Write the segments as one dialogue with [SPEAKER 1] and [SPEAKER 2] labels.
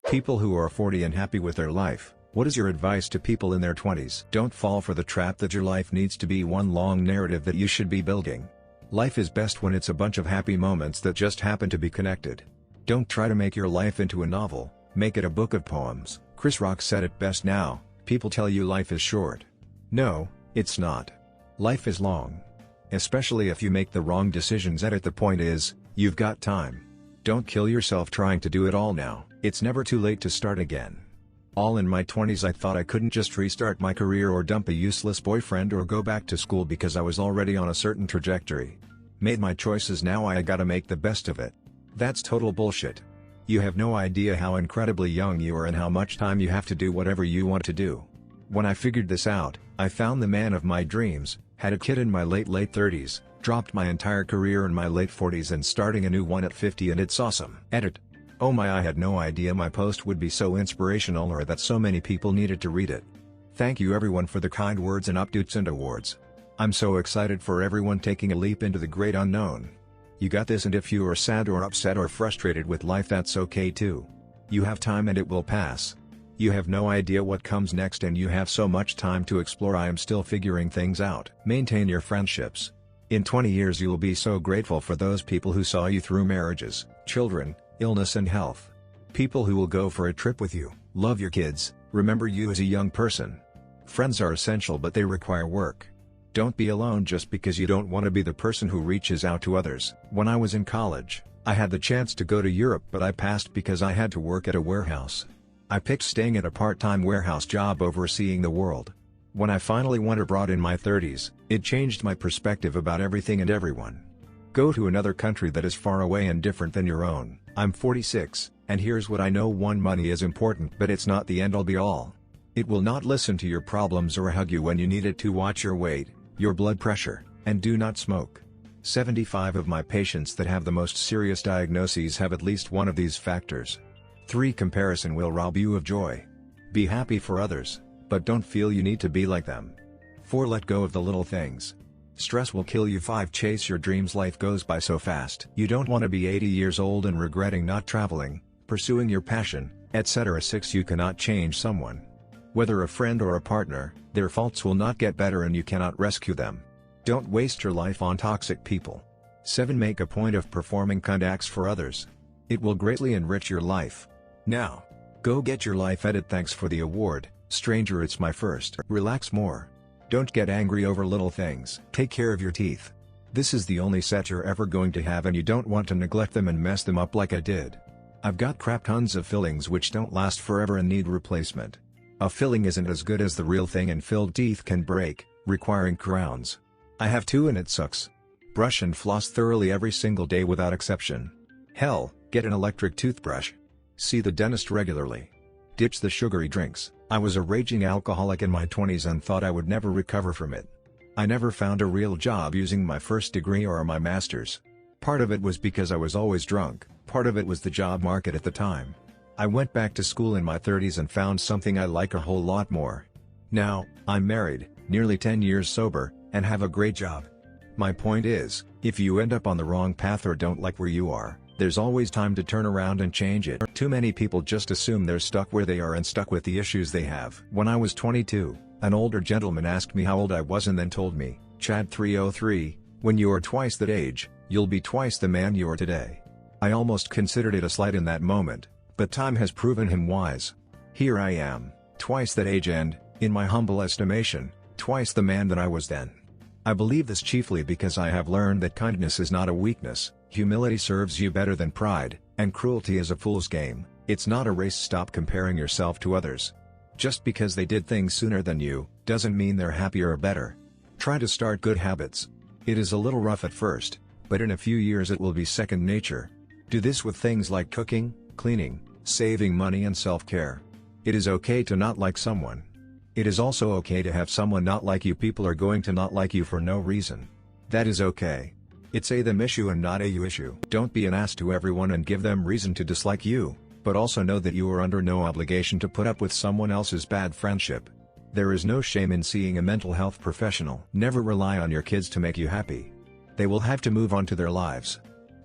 [SPEAKER 1] People who are 40 and happy with their life, what is your advice to people in their 20s? Don't fall for the trap that your life needs to be one long narrative that you should be building. Life is best when it's a bunch of happy moments that just happen to be connected. Don't try to make your life into a novel, make it a book of poems. Chris Rock said it best now, people tell you life is short. No, it's not. Life is long. Especially if you make the wrong decisions at it. The point is, you've got time. Don't kill yourself trying to do it all now. It's never too late to start again. All in my 20s I thought I couldn't just restart my career or dump a useless boyfriend or go back to school because I was already on a certain trajectory. Made my choices, now I gotta make the best of it. That's total bullshit. You have no idea how incredibly young you are and how much time you have to do whatever you want to do. When I figured this out, I found the man of my dreams, had a kid in my late 30s, dropped my entire career in my late 40s and starting a new one at 50, and it's awesome. Edit. Oh my, I had no idea my post would be so inspirational or that so many people needed to read it. Thank you everyone for the kind words and updates and awards. I'm so excited for everyone taking a leap into the great unknown. You got this, and if you are sad or upset or frustrated with life, that's okay too. You have time and it will pass. You have no idea what comes next and you have so much time to explore. I am still figuring things out. Maintain your friendships. In 20 years you will be so grateful for those people who saw you through marriages, children, illness and health. People who will go for a trip with you. Love your kids, remember you as a young person. Friends are essential but they require work. Don't be alone just because you don't want to be the person who reaches out to others. When I was in college, I had the chance to go to Europe but I passed because I had to work at a warehouse. I picked staying at a part-time warehouse job over seeing the world. When I finally went abroad in my 30s, it changed my perspective about everything and everyone. Go to another country that is far away and different than your own. I'm 46, and here's what I know. 1. Money is important but it's not the end-all be-all. It will not listen to your problems or hug you when you need it to. Watch your weight, your blood pressure, and do not smoke. 75 of my patients that have the most serious diagnoses have at least one of these factors. 3. Comparison will rob you of joy. Be happy for others, but don't feel you need to be like them. 4. Let go of the little things. Stress will kill you. 5. Chase your dreams. Life goes by so fast. You don't want to be 80 years old and regretting not traveling, pursuing your passion, etc. 6. You cannot change someone. Whether a friend or a partner, their faults will not get better and you cannot rescue them. Don't waste your life on toxic people. 7. Make a point of performing kind acts for others. It will greatly enrich your life. Now, go get your life. Edit. Thanks for the award, stranger. It's my first. Relax more. Don't get angry over little things. Take care of your teeth. This is the only set you're ever going to have and you don't want to neglect them and mess them up like I did. I've got crap tons of fillings which don't last forever and need replacement. A filling isn't as good as the real thing and filled teeth can break, requiring crowns. I have 2 and it sucks. Brush and floss thoroughly every single day without exception. Hell, get an electric toothbrush. See the dentist regularly. Ditch the sugary drinks. I was a raging alcoholic in my 20s and thought I would never recover from it. I never found a real job using my first degree or my master's. Part of it was because I was always drunk, part of it was the job market at the time. I went back to school in my 30s and found something I like a whole lot more. Now, I'm married, nearly 10 years sober, and have a great job. My point is, if you end up on the wrong path or don't like where you are, there's always time to turn around and change it. Too many people just assume they're stuck where they are and stuck with the issues they have. When I was 22, an older gentleman asked me how old I was and then told me, Chad 303, when you are twice that age, you'll be twice the man you are today. I almost considered it a slight in that moment, but time has proven him wise. Here I am, twice that age and, in my humble estimation, twice the man that I was then. I believe this chiefly because I have learned that kindness is not a weakness, humility serves you better than pride, and cruelty is a fool's game. It's not a race. Stop comparing yourself to others. Just because they did things sooner than you, doesn't mean they're happier or better. Try to start good habits. It is a little rough at first, but in a few years it will be second nature. Do this with things like cooking, cleaning, saving money and self-care. It is okay to not like someone. It is also okay to have someone not like you. People are going to not like you for no reason. That is okay. It's a them issue and not a you issue. Don't be an ass to everyone and give them reason to dislike you, but also know that you are under no obligation to put up with someone else's bad friendship. There is no shame in seeing a mental health professional. Never rely on your kids to make you happy. They will have to move on to their lives.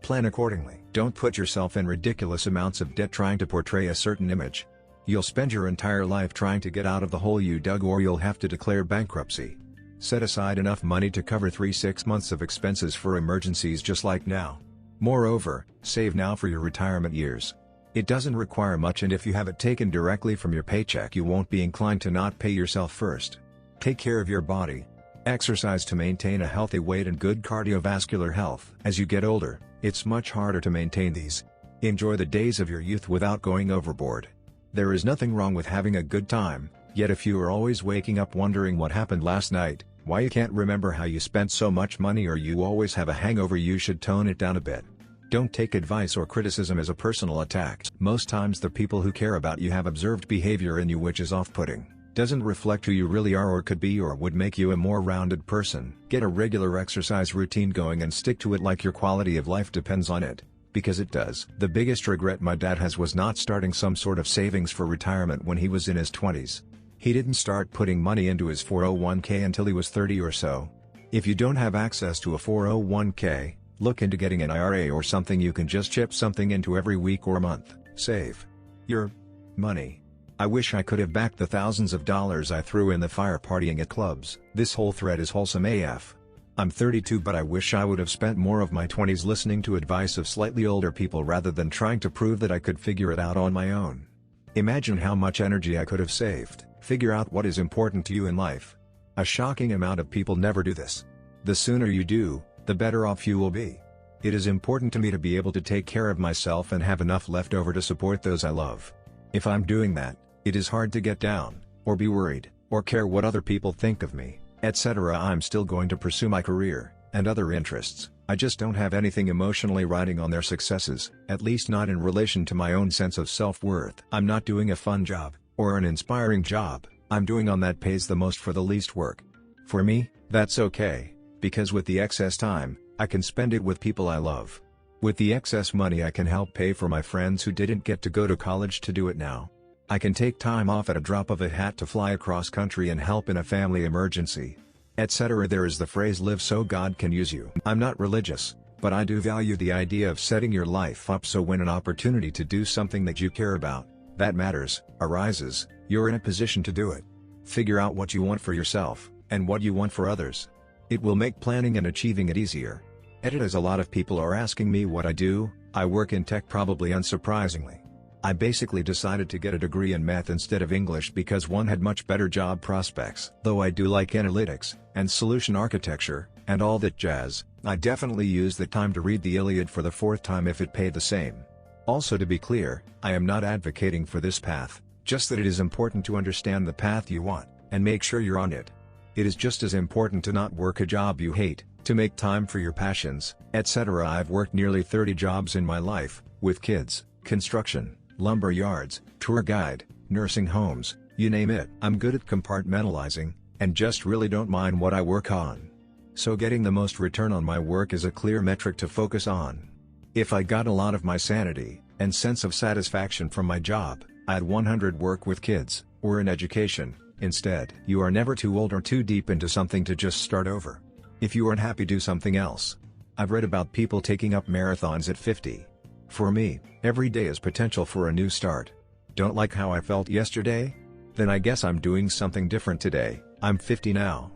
[SPEAKER 1] Plan accordingly. Don't put yourself in ridiculous amounts of debt trying to portray a certain image. You'll spend your entire life trying to get out of the hole you dug, or you'll have to declare bankruptcy. Set aside enough money to cover 3-6 months of expenses for emergencies just like now. Moreover, save now for your retirement years. It doesn't require much, and if you have it taken directly from your paycheck, you won't be inclined to not pay yourself first. Take care of your body. Exercise to maintain a healthy weight and good cardiovascular health. As you get older, it's much harder to maintain these. Enjoy the days of your youth without going overboard. There is nothing wrong with having a good time, yet if you are always waking up wondering what happened last night, why you can't remember how you spent so much money, or you always have a hangover, you should tone it down a bit. Don't take advice or criticism as a personal attack. Most times the people who care about you have observed behavior in you which is off-putting, doesn't reflect who you really are or could be, or would make you a more rounded person. Get a regular exercise routine going and stick to it like your quality of life depends on it, because it does. The biggest regret my dad has was not starting some sort of savings for retirement when he was in his 20s. He didn't start putting money into his 401k until he was 30 or so. If you don't have access to a 401k, look into getting an IRA or something you can just chip something into every week or month. Save your money. I wish I could have backed the thousands of dollars I threw in the fire partying at clubs. This whole thread is wholesome AF. I'm 32, but I wish I would have spent more of my 20s listening to advice of slightly older people rather than trying to prove that I could figure it out on my own. Imagine how much energy I could have saved. Figure out what is important to you in life. A shocking amount of people never do this. The sooner you do, the better off you will be. It is important to me to be able to take care of myself and have enough left over to support those I love. If I'm doing that, it is hard to get down, or be worried, or care what other people think of me, etc. I'm still going to pursue my career, and other interests. I just don't have anything emotionally riding on their successes, at least not in relation to my own sense of self-worth. I'm not doing a fun job, or an inspiring job. I'm doing one that pays the most for the least work. For me, that's okay, because with the excess time, I can spend it with people I love. With the excess money, I can help pay for my friends who didn't get to go to college to do it now. I can take time off at a drop of a hat to fly across country and help in a family emergency, etc. There is the phrase live so God can use you. I'm not religious, but I do value the idea of setting your life up so when an opportunity to do something that you care about, that matters, arises, you're in a position to do it. Figure out what you want for yourself, and what you want for others. It will make planning and achieving it easier. As a lot of people are asking me what I do, I work in tech, probably unsurprisingly. I basically decided to get a degree in math instead of English because one had much better job prospects. Though I do like analytics, and solution architecture, and all that jazz, I definitely use the time to read the Iliad for the 4th time if it paid the same. Also, to be clear, I am not advocating for this path, just that it is important to understand the path you want, and make sure you're on it. It is just as important to not work a job you hate, to make time for your passions, etc. I've worked nearly 30 jobs in my life, with kids, construction, lumber yards, tour guide, nursing homes, you name it. I'm good at compartmentalizing, and just really don't mind what I work on. So getting the most return on my work is a clear metric to focus on. If I got a lot of my sanity, and sense of satisfaction from my job, I'd 100 work with kids, or in education, instead. You are never too old or too deep into something to just start over. If you aren't happy, do something else. I've read about people taking up marathons at 50. For me, every day is potential for a new start. Don't like how I felt yesterday? Then I guess I'm doing something different today. I'm 50 now.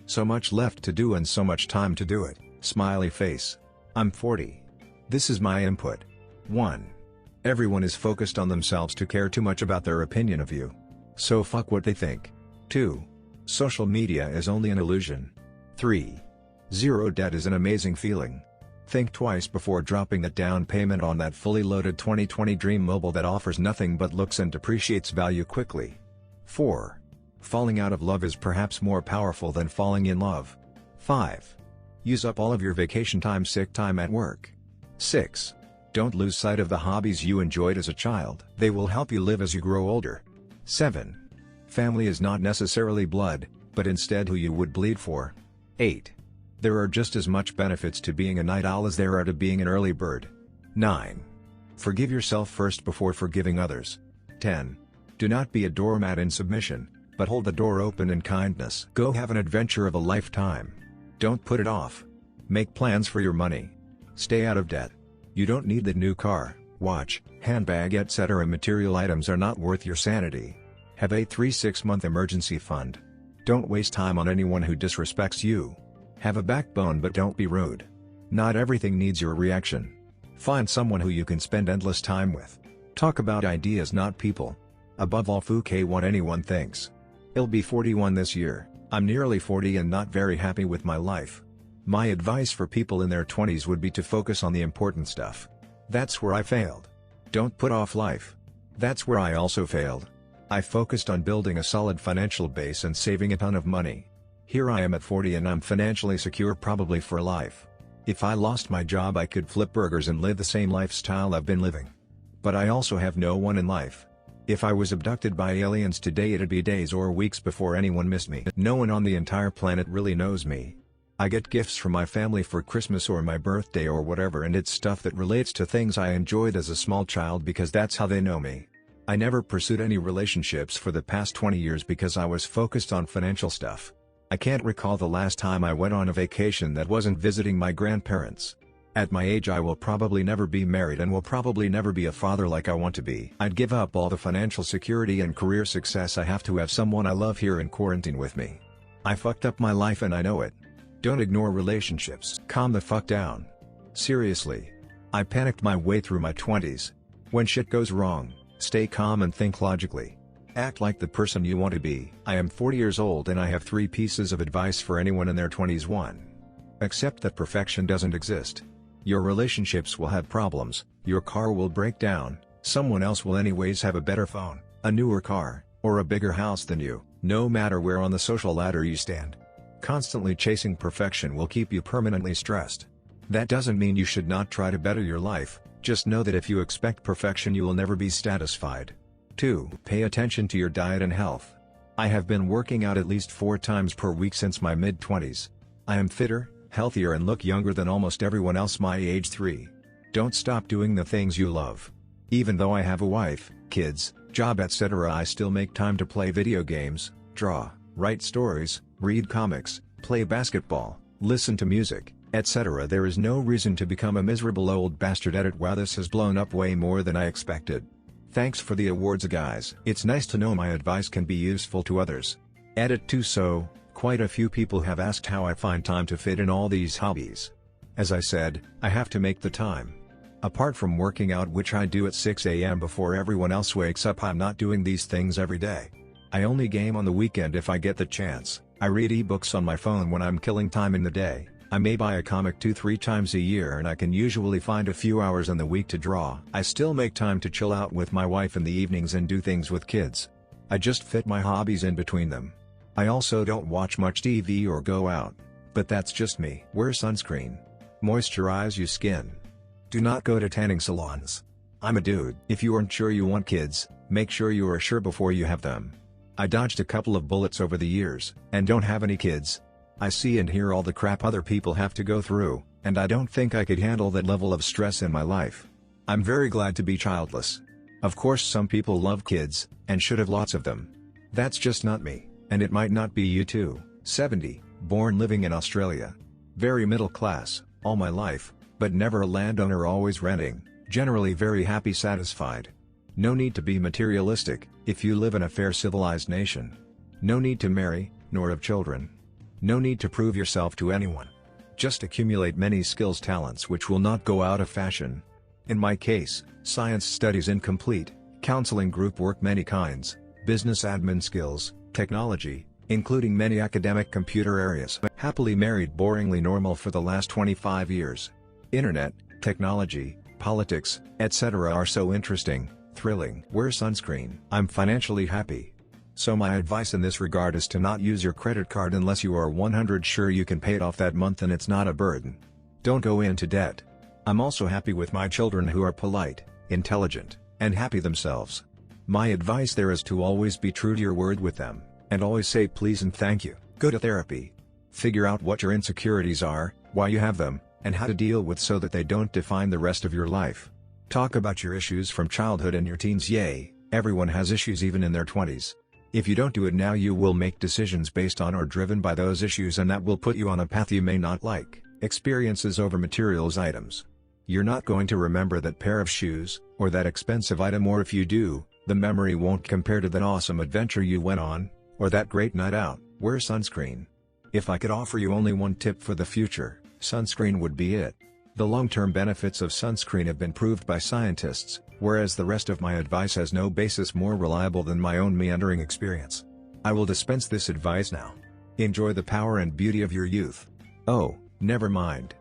[SPEAKER 1] So much left to do and so much time to do it, smiley face. I'm 40. This is my input. 1. Everyone is focused on themselves to care too much about their opinion of you. So fuck what they think. 2. Social media is only an illusion. 3. Zero debt is an amazing feeling. Think twice before dropping that down payment on that fully loaded 2020 Dream Mobile that offers nothing but looks and depreciates value quickly. 4. Falling out of love is perhaps more powerful than falling in love. 5. Use up all of your vacation time, sick time at work. 6. Don't lose sight of the hobbies you enjoyed as a child. They will help you live as you grow older. 7. Family is not necessarily blood, but instead who you would bleed for. 8. There are just as much benefits to being a night owl as there are to being an early bird. 9. Forgive yourself first before forgiving others. 10. Do not be a doormat in submission, but hold the door open in kindness. Go have an adventure of a lifetime. Don't put it off. Make plans for your money. Stay out of debt. You don't need the new car, watch, handbag, etc. Material items are not worth your sanity. Have a 3-6 month emergency fund. Don't waste time on anyone who disrespects you. Have a backbone but don't be rude. Not everything needs your reaction. Find someone who you can spend endless time with. Talk about ideas, not people. Above all, fuck what anyone thinks. I'll be 41 this year. I'm nearly 40 and not very happy with my life. My advice for people in their 20s would be to focus on the important stuff. That's where I failed. Don't put off life. That's where I also failed. I focused on building a solid financial base and saving a ton of money. Here I am at 40 and I'm financially secure probably for life. If I lost my job I could flip burgers and live the same lifestyle I've been living. But I also have no one in life. If I was abducted by aliens today it'd be days or weeks before anyone missed me. No one on the entire planet really knows me. I get gifts from my family for Christmas or my birthday or whatever, and it's stuff that relates to things I enjoyed as a small child because that's how they know me. I never pursued any relationships for the past 20 years because I was focused on financial stuff. I can't recall the last time I went on a vacation that wasn't visiting my grandparents. At my age I will probably never be married and will probably never be a father like I want to be. I'd give up all the financial security and career success I have to have someone I love here in quarantine with me. I fucked up my life and I know it. Don't ignore relationships. Calm the fuck down. Seriously. I panicked my way through my 20s. When shit goes wrong, stay calm and think logically. Act like the person you want to be. I am 40 years old and I have 3 pieces of advice for anyone in their 20s. 1. Accept that perfection doesn't exist. Your relationships will have problems, your car will break down, someone else will anyways have a better phone, a newer car, or a bigger house than you, no matter where on the social ladder you stand. Constantly chasing perfection will keep you permanently stressed. That doesn't mean you should not try to better your life, just know that if you expect perfection you will never be satisfied. 2. Pay attention to your diet and health. I have been working out at least 4 times per week since my mid-20s. I am fitter, healthier and look younger than almost everyone else my age. 3. Don't stop doing the things you love. Even though I have a wife, kids, job etc. I still make time to play video games, draw, write stories, read comics, play basketball, listen to music, etc. There is no reason to become a miserable old bastard. Edit. Wow, this has blown up way more than I expected. Thanks for the awards guys. It's nice to know my advice can be useful to others. Edit. 2. So, quite a few people have asked how I find time to fit in all these hobbies. As I said, I have to make the time. Apart from working out, which I do at 6 a.m. before everyone else wakes up, I'm not doing these things every day. I only game on the weekend if I get the chance. I read ebooks on my phone when I'm killing time in the day. I may buy a comic 2-3 times a year and I can usually find a few hours in the week to draw. I still make time to chill out with my wife in the evenings and do things with kids. I just fit my hobbies in between them. I also don't watch much TV or go out. But that's just me. Wear sunscreen. Moisturize your skin. Do not go to tanning salons. I'm a dude. If you aren't sure you want kids, make sure you are sure before you have them. I dodged a couple of bullets over the years, and don't have any kids. I see and hear all the crap other people have to go through, and I don't think I could handle that level of stress in my life. I'm very glad to be childless. Of course some people love kids, and should have lots of them. That's just not me, and it might not be you too. 70, born living in Australia. Very middle class, all my life, but never a landowner, always renting, generally very happy, satisfied. No need to be materialistic, if you live in a fair civilized nation. No need to marry, nor have children. No need to prove yourself to anyone. Just accumulate many skills, talents which will not go out of fashion. In my case, science studies incomplete, counseling, group work many kinds, business admin skills, technology, including many academic computer areas. Happily married, boringly normal for the last 25 years. Internet, technology, politics, etc. are so interesting, thrilling. Wear sunscreen. I'm financially happy. So my advice in this regard is to not use your credit card unless you are 100% sure you can pay it off that month and it's not a burden. Don't go into debt. I'm also happy with my children who are polite, intelligent, and happy themselves. My advice there is to always be true to your word with them, and always say please and thank you. Go to therapy. Figure out what your insecurities are, why you have them, and how to deal with so that they don't define the rest of your life. Talk about your issues from childhood and your teens. Yay, everyone has issues even in their 20s. If you don't do it now, you will make decisions based on or driven by those issues, and that will put you on a path you may not like. Experiences over materials items. You're not going to remember that pair of shoes, or that expensive item, or if you do, the memory won't compare to that awesome adventure you went on, or that great night out. Wear sunscreen. If I could offer you only one tip for the future, sunscreen would be it. The long-term benefits of sunscreen have been proved by scientists, whereas the rest of my advice has no basis more reliable than my own meandering experience. I will dispense this advice now. Enjoy the power and beauty of your youth. Oh, never mind.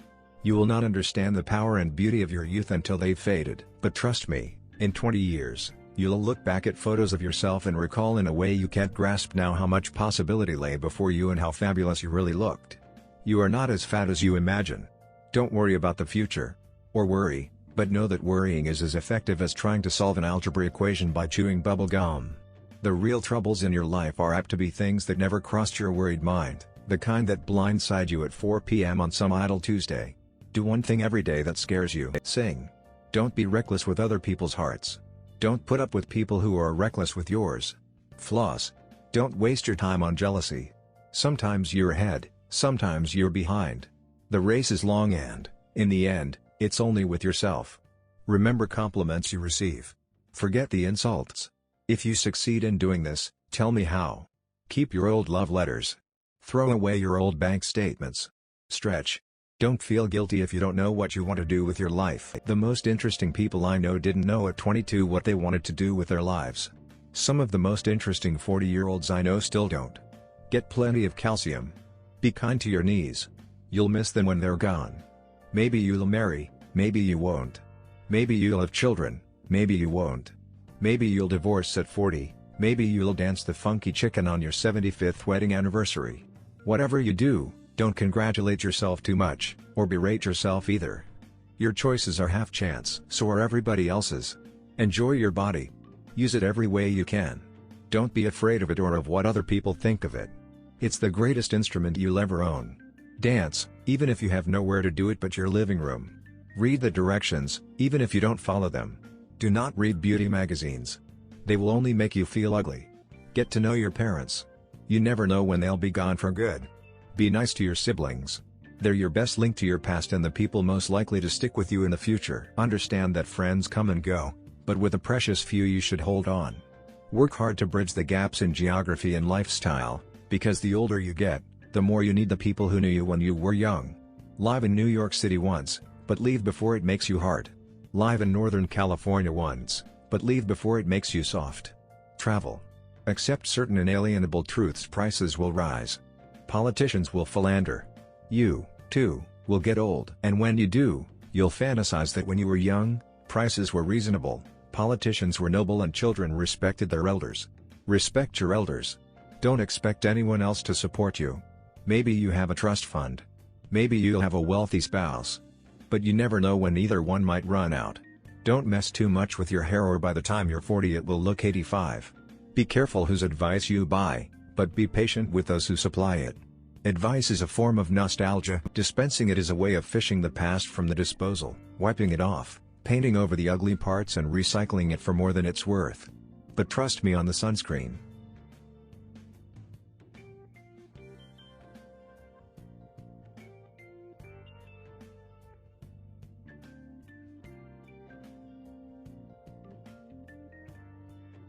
[SPEAKER 1] You will not understand the power and beauty of your youth until they've faded. But trust me, in 20 years, you'll look back at photos of yourself and recall in a way you can't grasp now how much possibility lay before you and how fabulous you really looked. You are not as fat as you imagine. Don't worry about the future. Or worry, but know that worrying is as effective as trying to solve an algebra equation by chewing bubble gum. The real troubles in your life are apt to be things that never crossed your worried mind, the kind that blindside you at 4 p.m. on some idle Tuesday. Do one thing every day that scares you. Sing. Don't be reckless with other people's hearts. Don't put up with people who are reckless with yours. Floss. Don't waste your time on jealousy. Sometimes you're ahead, sometimes you're behind. The race is long and, in the end, it's only with yourself. Remember compliments you receive. Forget the insults. If you succeed in doing this, tell me how. Keep your old love letters. Throw away your old bank statements. Stretch. Don't feel guilty if you don't know what you want to do with your life. The most interesting people I know didn't know at 22 what they wanted to do with their lives. Some of the most interesting 40-year-olds I know still don't. Get plenty of calcium. Be kind to your knees. You'll miss them when they're gone. Maybe you'll marry, maybe you won't. Maybe you'll have children, maybe you won't. Maybe you'll divorce at 40, maybe you'll dance the funky chicken on your 75th wedding anniversary. Whatever you do, don't congratulate yourself too much, or berate yourself either. Your choices are half chance, so are everybody else's. Enjoy your body. Use it every way you can. Don't be afraid of it or of what other people think of it. It's the greatest instrument you'll ever own. Dance, even if you have nowhere to do it but your living room. Read the directions, even if you don't follow them. Do not read beauty magazines. They will only make you feel ugly. Get to know your parents. You never know when they'll be gone for good. Be nice to your siblings. They're your best link to your past and the people most likely to stick with you in the future. Understand that friends come and go, but with a precious few you should hold on. Work hard to bridge the gaps in geography and lifestyle, because the older you get, the more you need the people who knew you when you were young. Live in New York City once, but leave before it makes you hard. Live in Northern California once, but leave before it makes you soft. Travel. Accept certain inalienable truths: prices will rise. Politicians will philander. You, too, will get old. And when you do, you'll fantasize that when you were young, prices were reasonable, politicians were noble and children respected their elders. Respect your elders. Don't expect anyone else to support you. Maybe you have a trust fund. Maybe you'll have a wealthy spouse. But you never know when either one might run out. Don't mess too much with your hair, or by the time you're 40 it will look 85. Be careful whose advice you buy, but be patient with those who supply it. Advice is a form of nostalgia. Dispensing it is a way of fishing the past from the disposal, wiping it off, painting over the ugly parts and recycling it for more than it's worth. But trust me on the sunscreen.